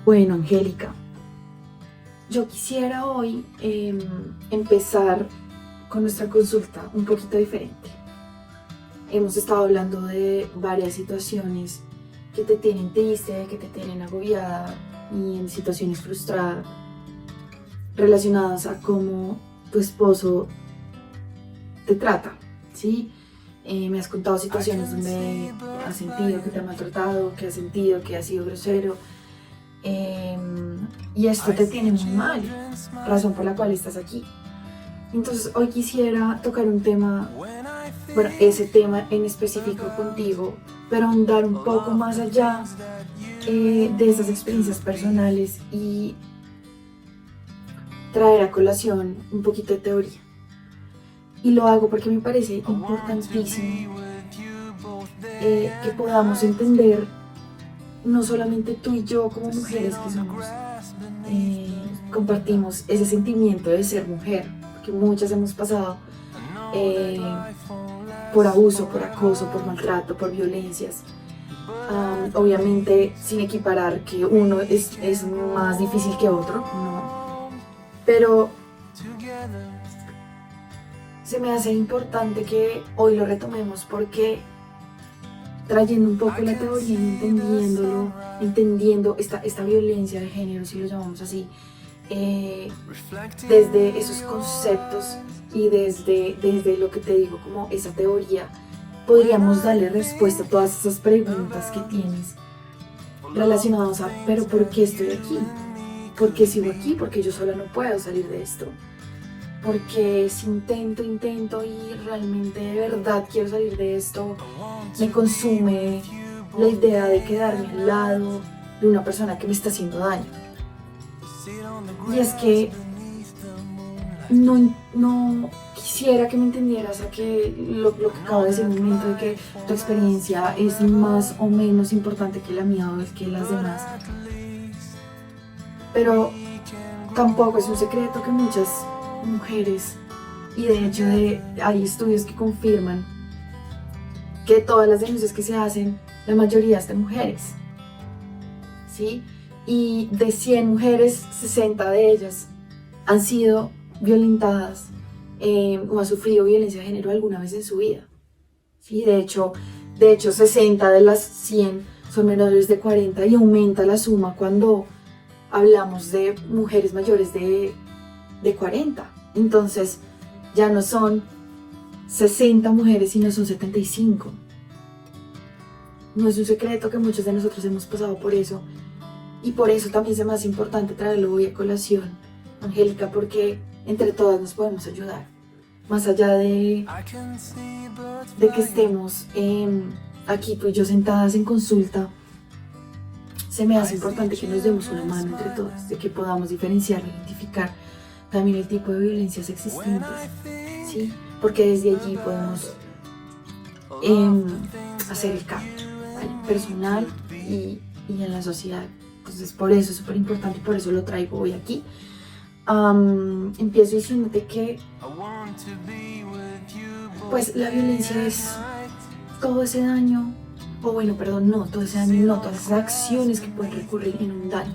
Bueno, Angélica, yo quisiera hoy empezar con nuestra consulta un poquito diferente. Hemos estado hablando de varias situaciones que te tienen triste, que te tienen agobiada y en situaciones frustradas relacionadas a cómo tu esposo te trata, ¿sí? Me has contado situaciones donde has sentido que te ha maltratado, que has sentido que ha sido grosero, y esto te tiene muy mal, razón por la cual estás aquí. Entonces hoy quisiera tocar un tema, bueno, ese tema en específico contigo, pero andar un poco más allá de esas experiencias personales y traer a colación un poquito de teoría. Y lo hago porque me parece importantísimo que podamos entender, no solamente tú y yo como mujeres que somos, compartimos ese sentimiento de ser mujer, porque muchas hemos pasado eh, por abuso, por acoso, por maltrato, por violencias. Obviamente sin equiparar que uno es más difícil que otro, no. Pero se me hace importante que hoy lo retomemos porque trayendo un poco la teoría y entendiendo esta violencia de género, si lo llamamos así, desde esos conceptos y desde lo que te digo, como esa teoría, podríamos darle respuesta a todas esas preguntas que tienes relacionadas a, pero ¿por qué estoy aquí? ¿Por qué sigo aquí? Porque yo sola no puedo salir de esto. Porque si intento y realmente de verdad quiero salir de esto, me consume la idea de quedarme al lado de una persona que me está haciendo daño. Y es que no quisiera que me entendieras a que lo que acabo de decir en un momento de que tu experiencia es más o menos importante que la mía o que las demás. Pero tampoco es un secreto que muchas mujeres, y de hecho hay estudios que confirman que todas las denuncias que se hacen, la mayoría es de mujeres, ¿sí? Y de 100 mujeres, 60 de ellas han sido violentadas o han sufrido violencia de género alguna vez en su vida, ¿sí? De hecho 60 de las 100 son menores de 40 y aumenta la suma cuando hablamos de mujeres mayores de 40. Entonces ya no son 60 mujeres, sino son 75. No es un secreto que muchos de nosotros hemos pasado por eso. Y por eso también es más importante traerlo hoy a colación, Angélica, porque entre todas nos podemos ayudar. Más allá de que estemos aquí tú y yo sentadas en consulta, se me hace importante que nos demos una mano entre todas, de que podamos diferenciar e identificar también el tipo de violencias existentes, ¿sí? Porque desde allí podemos hacer el cambio, ¿vale? Personal y en la sociedad. Entonces por eso es súper importante y por eso lo traigo hoy aquí. Empiezo diciéndote que pues la violencia es todo ese daño, todo ese daño no, todas esas acciones que pueden recurrir en un daño,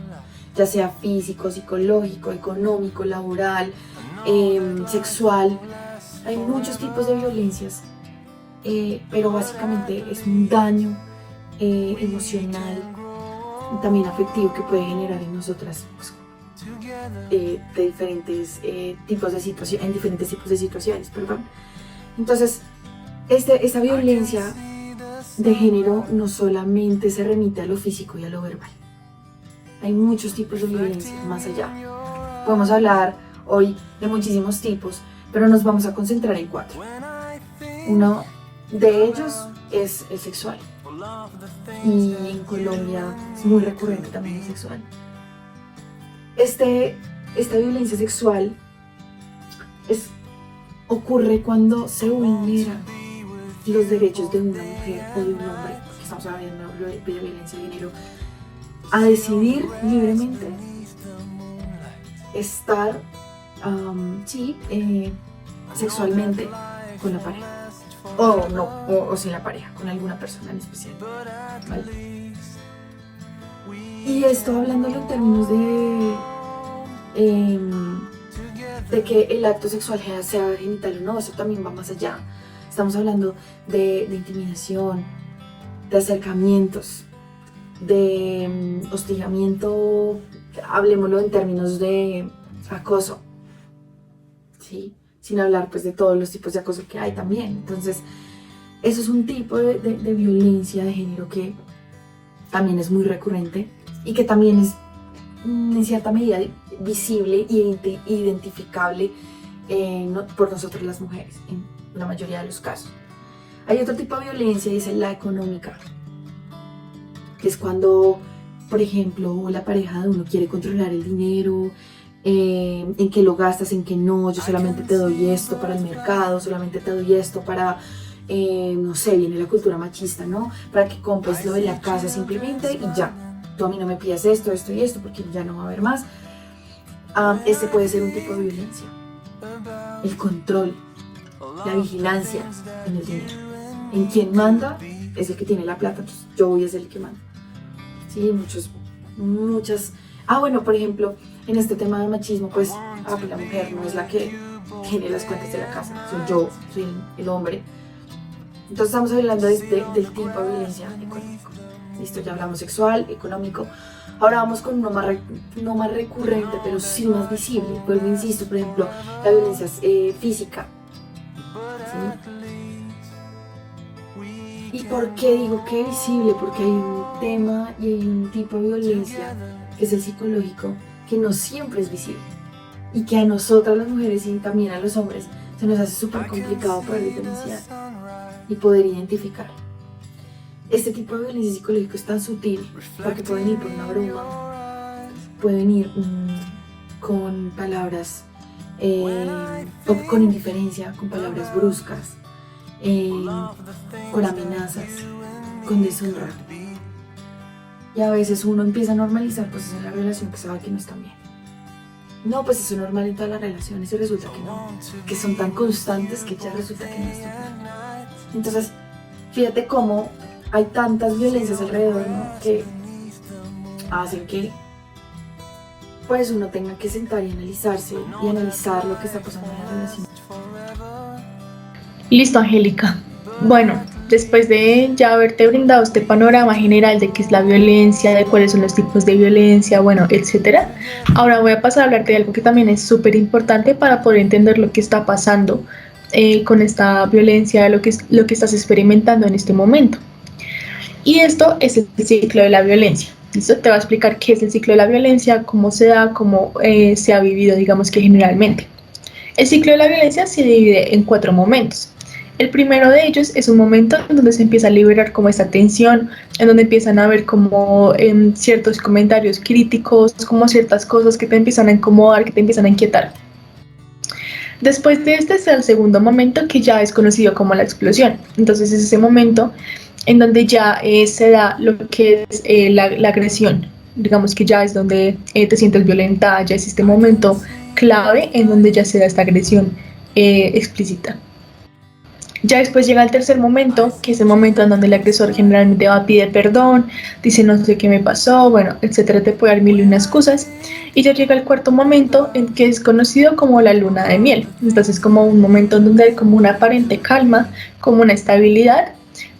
ya sea físico, psicológico, económico, laboral, sexual. Hay muchos tipos de violencias, pero básicamente es un daño emocional y también afectivo que puede generar en nosotras, pues, de diferentes tipos de situaciones, en diferentes tipos de situaciones, perdón. Entonces, esta violencia de género no solamente se remite a lo físico y a lo verbal. Hay muchos tipos de violencia más allá. Podemos hablar hoy de muchísimos tipos, pero nos vamos a concentrar en 4. Uno de ellos es el sexual. Y en Colombia es muy recurrente también el sexual. Esta violencia sexual ocurre cuando se vulneran los derechos de una mujer o de un hombre, porque estamos hablando de violencia de género, a decidir libremente estar sexualmente con la pareja o sin la pareja, con alguna persona en especial, ¿vale? Y esto hablándolo en términos de que el acto sexual sea genital o no, eso también va más allá. Estamos hablando de intimidación, de acercamientos, de hostigamiento, hablemoslo en términos de acoso, ¿sí? Sin hablar pues de todos los tipos de acoso que hay también. Entonces, eso es un tipo de violencia de género que también es muy recurrente y que también es en cierta medida visible e identificable por nosotros las mujeres, en la mayoría de los casos. Hay otro tipo de violencia y es la económica, que es cuando, por ejemplo, la pareja de uno quiere controlar el dinero, en qué lo gastas, en qué no. Yo solamente te doy esto para el mercado, solamente te doy esto para, no sé, viene la cultura machista, ¿no? Para que compres lo de la casa simplemente y ya. Tú a mí no me pidas esto, esto y esto porque ya no va a haber más. Este puede ser un tipo de violencia. El control, la vigilancia en el dinero. En quien manda es el que tiene la plata, entonces yo voy a ser el que manda. Sí, muchas. Bueno, por ejemplo, en este tema de machismo, pues la mujer no es la que tiene las cuentas de la casa, soy el hombre. Entonces estamos hablando del tipo de violencia económico. Listo, ya hablamos sexual, económico. Ahora vamos con uno no más recurrente, pero sí más visible. Vuelvo, insisto, por ejemplo, la violencia física. ¿Sí? ¿Y por qué digo que visible? Porque hay un tema y hay un tipo de violencia, que es el psicológico, que no siempre es visible. Y que a nosotras las mujeres y también a los hombres se nos hace súper complicado poder diferenciar y poder identificar. Este tipo de violencia psicológica es tan sutil porque puede venir por una broma, puede venir con palabras o con indiferencia, con palabras bruscas, con amenazas, con deshonra. Y a veces uno empieza a normalizar cosas en la relación que sabe que no están bien. No, pues eso es normal en todas las relaciones y resulta que no, que son tan constantes que ya resulta que no están bien. Entonces, fíjate cómo hay tantas violencias alrededor, ¿no? Que hacen que pues uno tenga que sentar y analizarse y analizar lo que está pasando en la relación. Listo, Angélica. Bueno, después de ya haberte brindado este panorama general de qué es la violencia, de cuáles son los tipos de violencia, bueno, etcétera, ahora voy a pasar a hablarte de algo que también es súper importante para poder entender lo que está pasando con esta violencia, lo que estás experimentando en este momento. Y esto es el ciclo de la violencia. ¿Listo? Te voy a explicar qué es el ciclo de la violencia, cómo se da, cómo se ha vivido, digamos que generalmente. El ciclo de la violencia se divide en 4 momentos. El primero de ellos es un momento en donde se empieza a liberar como esta tensión, en donde empiezan a haber como ciertos comentarios críticos, como ciertas cosas que te empiezan a incomodar, que te empiezan a inquietar. Después de este está el segundo momento, que ya es conocido como la explosión. Entonces es ese momento en donde ya se da lo que es la agresión. Digamos que ya es donde te sientes violentada, ya es este momento clave en donde ya se da esta agresión explícita. Ya después llega el tercer momento, que es el momento en donde el agresor generalmente va a pedir perdón, dice no sé qué me pasó, bueno, etcétera, te puede dar mil y una excusas. Y ya llega el cuarto momento, en que es conocido como la luna de miel. Entonces como un momento en donde hay como una aparente calma, como una estabilidad,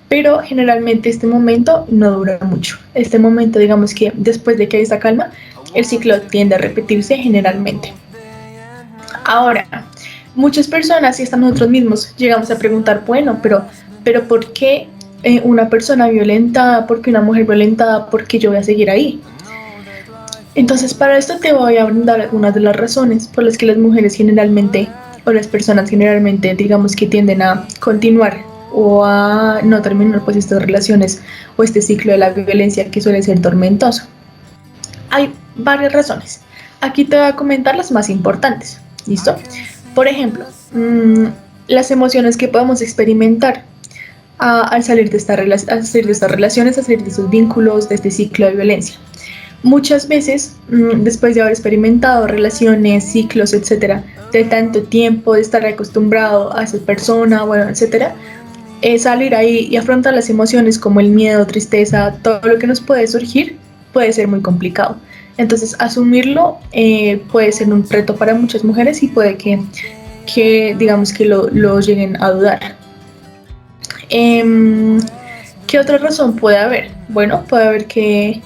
pero generalmente este momento no dura mucho. Este momento, digamos que después de que hay esta calma, el ciclo tiende a repetirse generalmente. Ahora, muchas personas y hasta nosotros mismos llegamos a preguntar, bueno, pero ¿por qué una persona violentada, por qué una mujer violentada, por qué yo voy a seguir ahí? Entonces, para esto te voy a brindar algunas de las razones por las que las mujeres generalmente, o las personas generalmente, digamos que tienden a continuar o a no terminar pues estas relaciones o este ciclo de la violencia que suele ser tormentoso. Hay varias razones. Aquí te voy a comentar las más importantes. ¿Listo? Por ejemplo, las emociones que podemos experimentar al salir de estas relaciones, a salir de estos vínculos, de este ciclo de violencia. Muchas veces, después de haber experimentado relaciones, ciclos, etcétera, de tanto tiempo, de estar acostumbrado a esa persona, bueno, etcétera, salir ahí y afrontar las emociones como el miedo, tristeza, todo lo que nos puede surgir, puede ser muy complicado. Entonces asumirlo puede ser un reto para muchas mujeres y puede que digamos que lo lleguen a dudar. ¿Qué otra razón puede haber? Bueno, puede haber que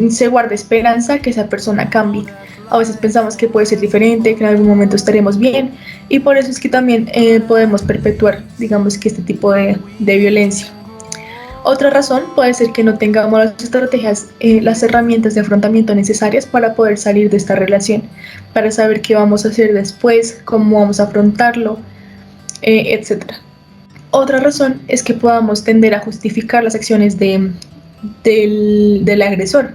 se guarde esperanza que esa persona cambie. A veces pensamos que puede ser diferente, que en algún momento estaremos bien, y por eso es que también podemos perpetuar, digamos que este tipo de violencia. Otra razón puede ser que no tengamos las estrategias, las herramientas de afrontamiento necesarias para poder salir de esta relación, para saber qué vamos a hacer después, cómo vamos a afrontarlo, etc. Otra razón es que podamos tender a justificar las acciones del agresor.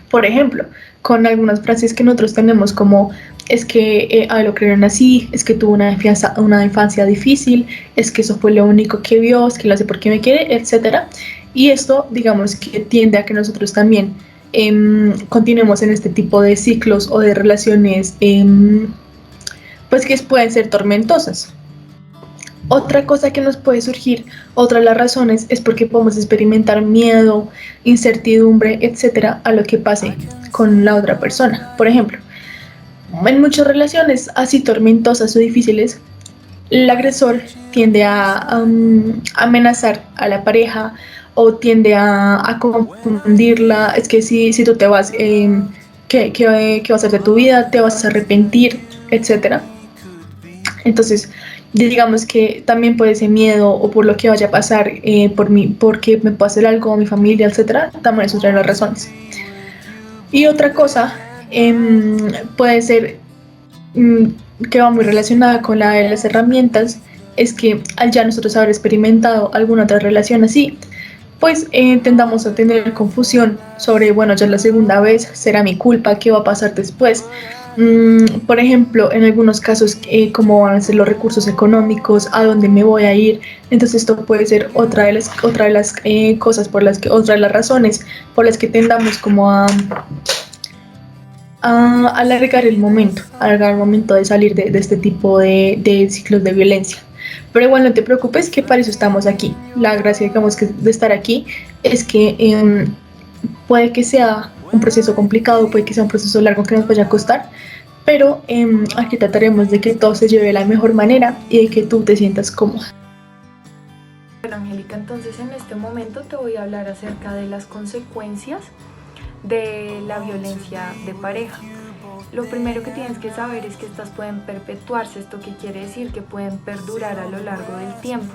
Por ejemplo, con algunas frases que nosotros tenemos como es que lo crearon así, es que tuvo una infancia difícil, es que eso fue lo único que vio, es que lo hace porque me quiere, etc. Y esto, digamos, que tiende a que nosotros también continuemos en este tipo de ciclos o de relaciones pues que pueden ser tormentosas. Otra cosa que nos puede surgir, otra de las razones, es porque podemos experimentar miedo, incertidumbre, etcétera, a lo que pase con la otra persona. Por ejemplo, en muchas relaciones así tormentosas o difíciles, el agresor tiende a amenazar a la pareja o tiende a confundirla. Es que si tú te vas, ¿qué va a hacer de tu vida? ¿Te vas a arrepentir? Etcétera. Entonces, digamos que también por ese miedo o por lo que vaya a pasar por mí, porque me puede hacer algo a mi familia, etcétera, también es otra de las razones. Y otra cosa puede ser que va muy relacionada con la de las herramientas, es que al ya nosotros haber experimentado alguna otra relación así, pues tendamos a tener confusión sobre, bueno, ya es la segunda vez, será mi culpa, qué va a pasar después. Por ejemplo, en algunos casos, cómo van a ser los recursos económicos, a dónde me voy a ir. Entonces esto puede ser otra de las cosas otra de las razones por las que tendamos como a alargar el momento de salir de este tipo de ciclos de violencia. Pero igual no te preocupes, que para eso estamos aquí. La gracia, digamos, que de estar aquí es que puede que sea un proceso complicado, puede que sea un proceso largo que nos vaya a costar, pero aquí trataremos de que todo se lleve de la mejor manera y de que tú te sientas cómoda. Bueno, Angélica, entonces en este momento te voy a hablar acerca de las consecuencias de la violencia de pareja. Lo primero que tienes que saber es que estas pueden perpetuarse. ¿Esto qué quiere decir? Que pueden perdurar a lo largo del tiempo.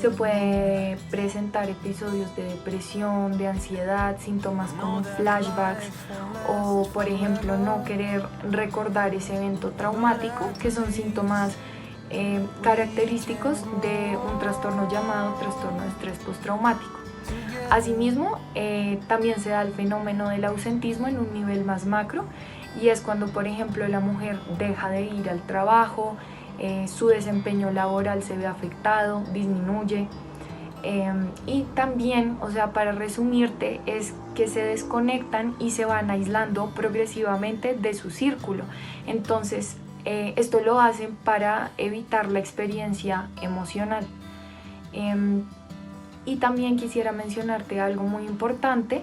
Se puede presentar episodios de depresión, de ansiedad, síntomas como flashbacks o, por ejemplo, no querer recordar ese evento traumático, que son síntomas característicos de un trastorno llamado trastorno de estrés postraumático. Asimismo, también se da el fenómeno del ausentismo en un nivel más macro, y es cuando, por ejemplo, la mujer deja de ir al trabajo, su desempeño laboral se ve afectado, disminuye, y también, o sea, para resumirte, es que se desconectan y se van aislando progresivamente de su círculo. Entonces, esto lo hacen para evitar la experiencia emocional. Y también quisiera mencionarte algo muy importante,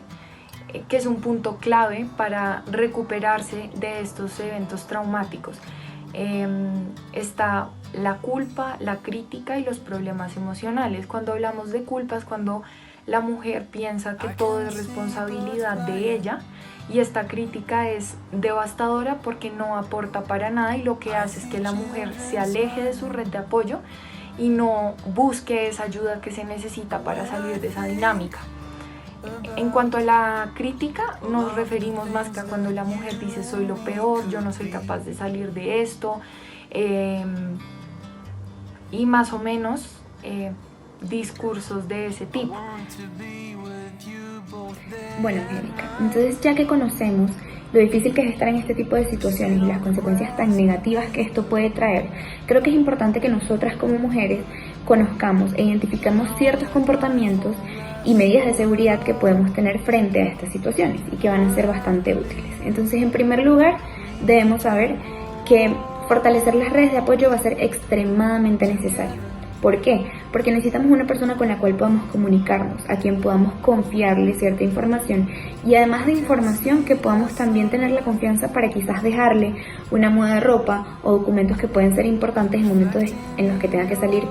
que es un punto clave para recuperarse de estos eventos traumáticos. Está la culpa, la crítica y los problemas emocionales. Cuando hablamos de culpa es cuando la mujer piensa que todo es responsabilidad de ella, y esta crítica es devastadora porque no aporta para nada y lo que hace es que la mujer se aleje de su red de apoyo y no busque esa ayuda que se necesita para salir de esa dinámica. En cuanto a la crítica, nos referimos más que a cuando la mujer dice soy lo peor, yo no soy capaz de salir de esto, y más o menos discursos de ese tipo. Bueno, Angélica, entonces ya que conocemos lo difícil que es estar en este tipo de situaciones y las consecuencias tan negativas que esto puede traer, creo que es importante que nosotras como mujeres conozcamos e identifiquemos ciertos comportamientos y medidas de seguridad que podemos tener frente a estas situaciones y que van a ser bastante útiles. Entonces, en primer lugar, debemos saber que fortalecer las redes de apoyo va a ser extremadamente necesario. ¿Por qué? porque necesitamos una persona con la cual podamos comunicarnos, a quien podamos confiarle cierta información y además de información que podamos también tener la confianza para quizás dejarle una muda de ropa o documentos que pueden ser importantes en momentos en los que tenga que salir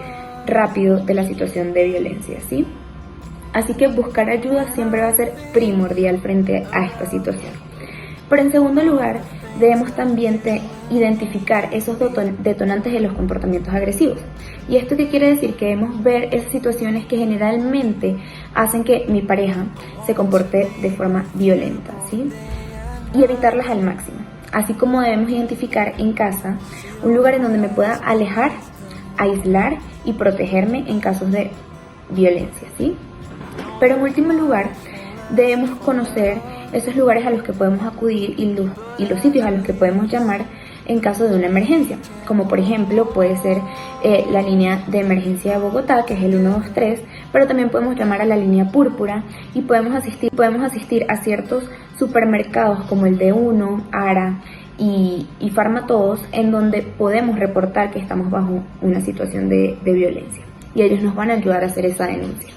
rápido de la situación de violencia, ¿sí? Así que buscar ayuda siempre va a ser primordial frente a esta situación. Pero en segundo lugar, debemos también identificar esos detonantes de los comportamientos agresivos. ¿Y esto qué quiere decir? Que debemos ver esas situaciones que generalmente hacen que mi pareja se comporte de forma violenta, ¿sí? Y evitarlas al máximo. Así como debemos identificar en casa un lugar en donde me pueda alejar, aislar y protegerme en casos de violencia, ¿sí? Pero en último lugar, debemos conocer esos lugares a los que podemos acudir y los sitios a los que podemos llamar en caso de una emergencia, como por ejemplo puede ser la línea de emergencia de Bogotá, que es el 123, pero también podemos llamar a la línea púrpura y podemos asistir a ciertos supermercados como el D1, ARA y Farmatodos, en donde podemos reportar que estamos bajo una situación de violencia y ellos nos van a ayudar a hacer esa denuncia.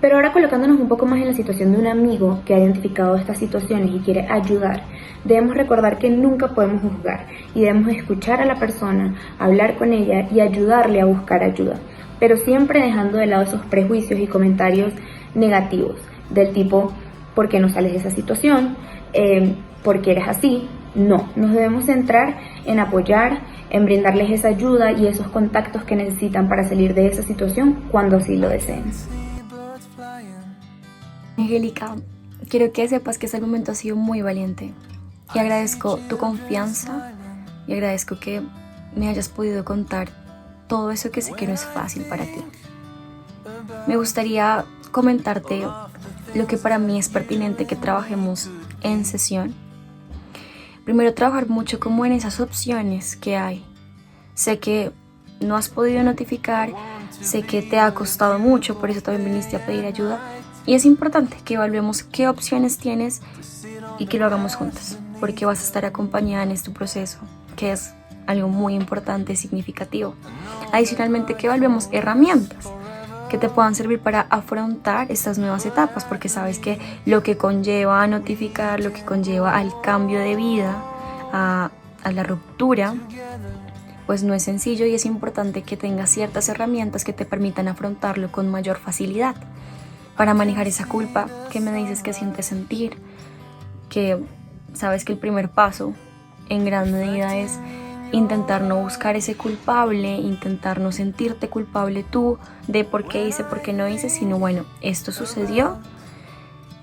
Pero ahora colocándonos un poco más en la situación de un amigo que ha identificado estas situaciones y quiere ayudar, debemos recordar que nunca podemos juzgar y debemos escuchar a la persona, hablar con ella y ayudarle a buscar ayuda, pero siempre dejando de lado esos prejuicios y comentarios negativos del tipo ¿por qué no sales de esa situación? ¿Por qué eres así? No, nos debemos centrar en apoyar, en brindarles esa ayuda y esos contactos que necesitan para salir de esa situación cuando así lo deseen. Angélica, quiero que sepas que este momento ha sido muy valiente y agradezco tu confianza y agradezco que me hayas podido contar todo eso que sé que no es fácil para ti. Me gustaría comentarte lo que para mí es pertinente que trabajemos en sesión. Primero, trabajar mucho como en esas opciones que hay. Sé que no has podido notificar, sé que te ha costado mucho, por eso también viniste a pedir ayuda. Y es importante que evaluemos qué opciones tienes y que lo hagamos juntas, porque vas a estar acompañada en este proceso, que es algo muy importante y significativo. Adicionalmente, que evaluemos herramientas que te puedan servir para afrontar estas nuevas etapas, porque sabes que lo que conlleva a notificar, lo que conlleva al cambio de vida, a la ruptura, pues no es sencillo y es importante que tengas ciertas herramientas que te permitan afrontarlo con mayor facilidad. Para manejar esa culpa que me dices que sientes sentir, que sabes que el primer paso en gran medida es intentar no buscar ese culpable, intentar no sentirte culpable tú de por qué hice, por qué no hice, sino bueno, esto sucedió,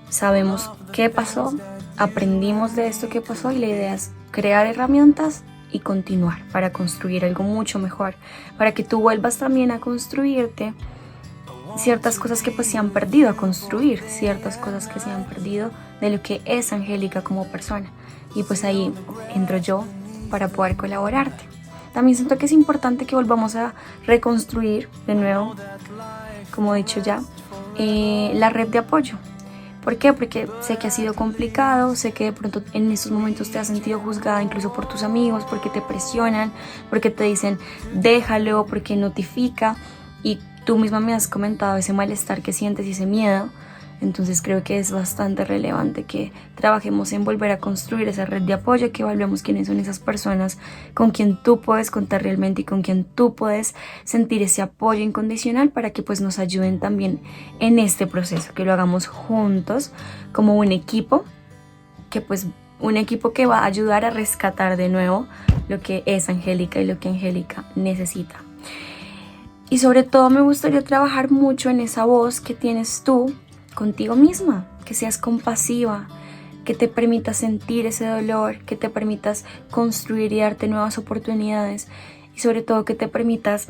sabemos qué pasó, aprendimos de esto que pasó y la idea es crear herramientas y continuar para construir algo mucho mejor, para que tú vuelvas también a construirte ciertas cosas que pues se han perdido, a construir ciertas cosas que se han perdido de lo que es Angélica como persona. Y pues ahí entro yo para poder colaborarte. También siento que es importante que volvamos a reconstruir de nuevo, como he dicho ya, la red de apoyo. ¿Por qué? Porque sé que ha sido complicado, sé que de pronto en estos momentos te has sentido juzgada incluso por tus amigos, porque te presionan, porque te dicen déjalo, porque notifica, y tú misma me has comentado ese malestar que sientes y ese miedo. Entonces creo que es bastante relevante que trabajemos en volver a construir esa red de apoyo, que evaluemos quiénes son esas personas con quien tú puedes contar realmente y con quien tú puedes sentir ese apoyo incondicional para que pues nos ayuden también en este proceso, que lo hagamos juntos como un equipo, que pues un equipo que va a ayudar a rescatar de nuevo lo que es Angélica y lo que Angélica necesita. Y sobre todo me gustaría trabajar mucho en esa voz que tienes tú contigo misma, que seas compasiva, que te permitas sentir ese dolor, que te permitas construir y darte nuevas oportunidades y sobre todo que te permitas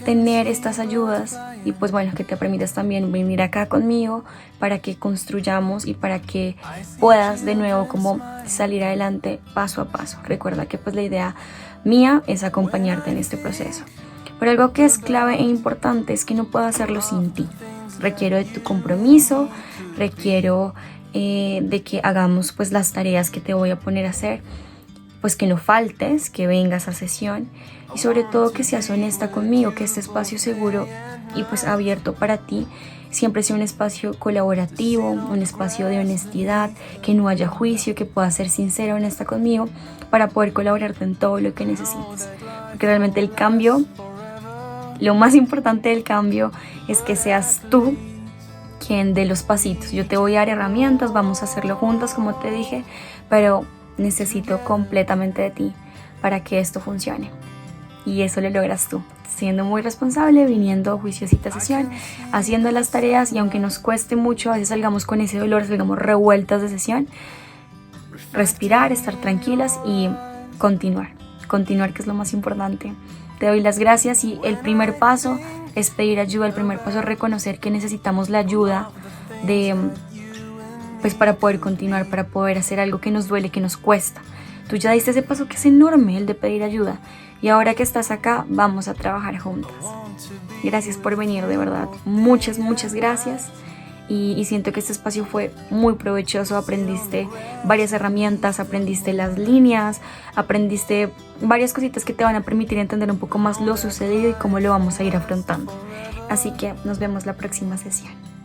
tener estas ayudas y pues bueno, que te permitas también venir acá conmigo para que construyamos y para que puedas de nuevo como salir adelante paso a paso. Recuerda que pues la idea mía es acompañarte en este proceso. Pero algo que es clave e importante es que no puedo hacerlo sin ti. Requiero de tu compromiso, requiero de que hagamos pues las tareas que te voy a poner a hacer, pues que no faltes, que vengas a sesión y sobre todo que seas honesta conmigo, que este espacio seguro y pues abierto para ti, siempre sea un espacio colaborativo, un espacio de honestidad, que no haya juicio, que puedas ser sincera, honesta conmigo para poder colaborarte en todo lo que necesites. Porque realmente el cambio, lo más importante del cambio es que seas tú quien dé los pasitos. Yo te voy a dar herramientas, vamos a hacerlo juntas como te dije, pero necesito completamente de ti para que esto funcione. Y eso lo logras tú, siendo muy responsable, viniendo juiciosita a sesión, haciendo las tareas, y aunque nos cueste mucho, a veces salgamos con ese dolor, salgamos revueltas de sesión, respirar, estar tranquilas y continuar, que es lo más importante. Te doy las gracias y el primer paso es pedir ayuda, el primer paso es reconocer que necesitamos la ayuda pues para poder continuar, para poder hacer algo que nos duele, que nos cuesta. Tú ya diste ese paso que es enorme, el de pedir ayuda, y ahora que estás acá vamos a trabajar juntas. Gracias por venir, de verdad, muchas gracias. Y siento que este espacio fue muy provechoso, aprendiste varias herramientas, aprendiste las líneas, aprendiste varias cositas que te van a permitir entender un poco más lo sucedido y cómo lo vamos a ir afrontando. Así que nos vemos la próxima sesión.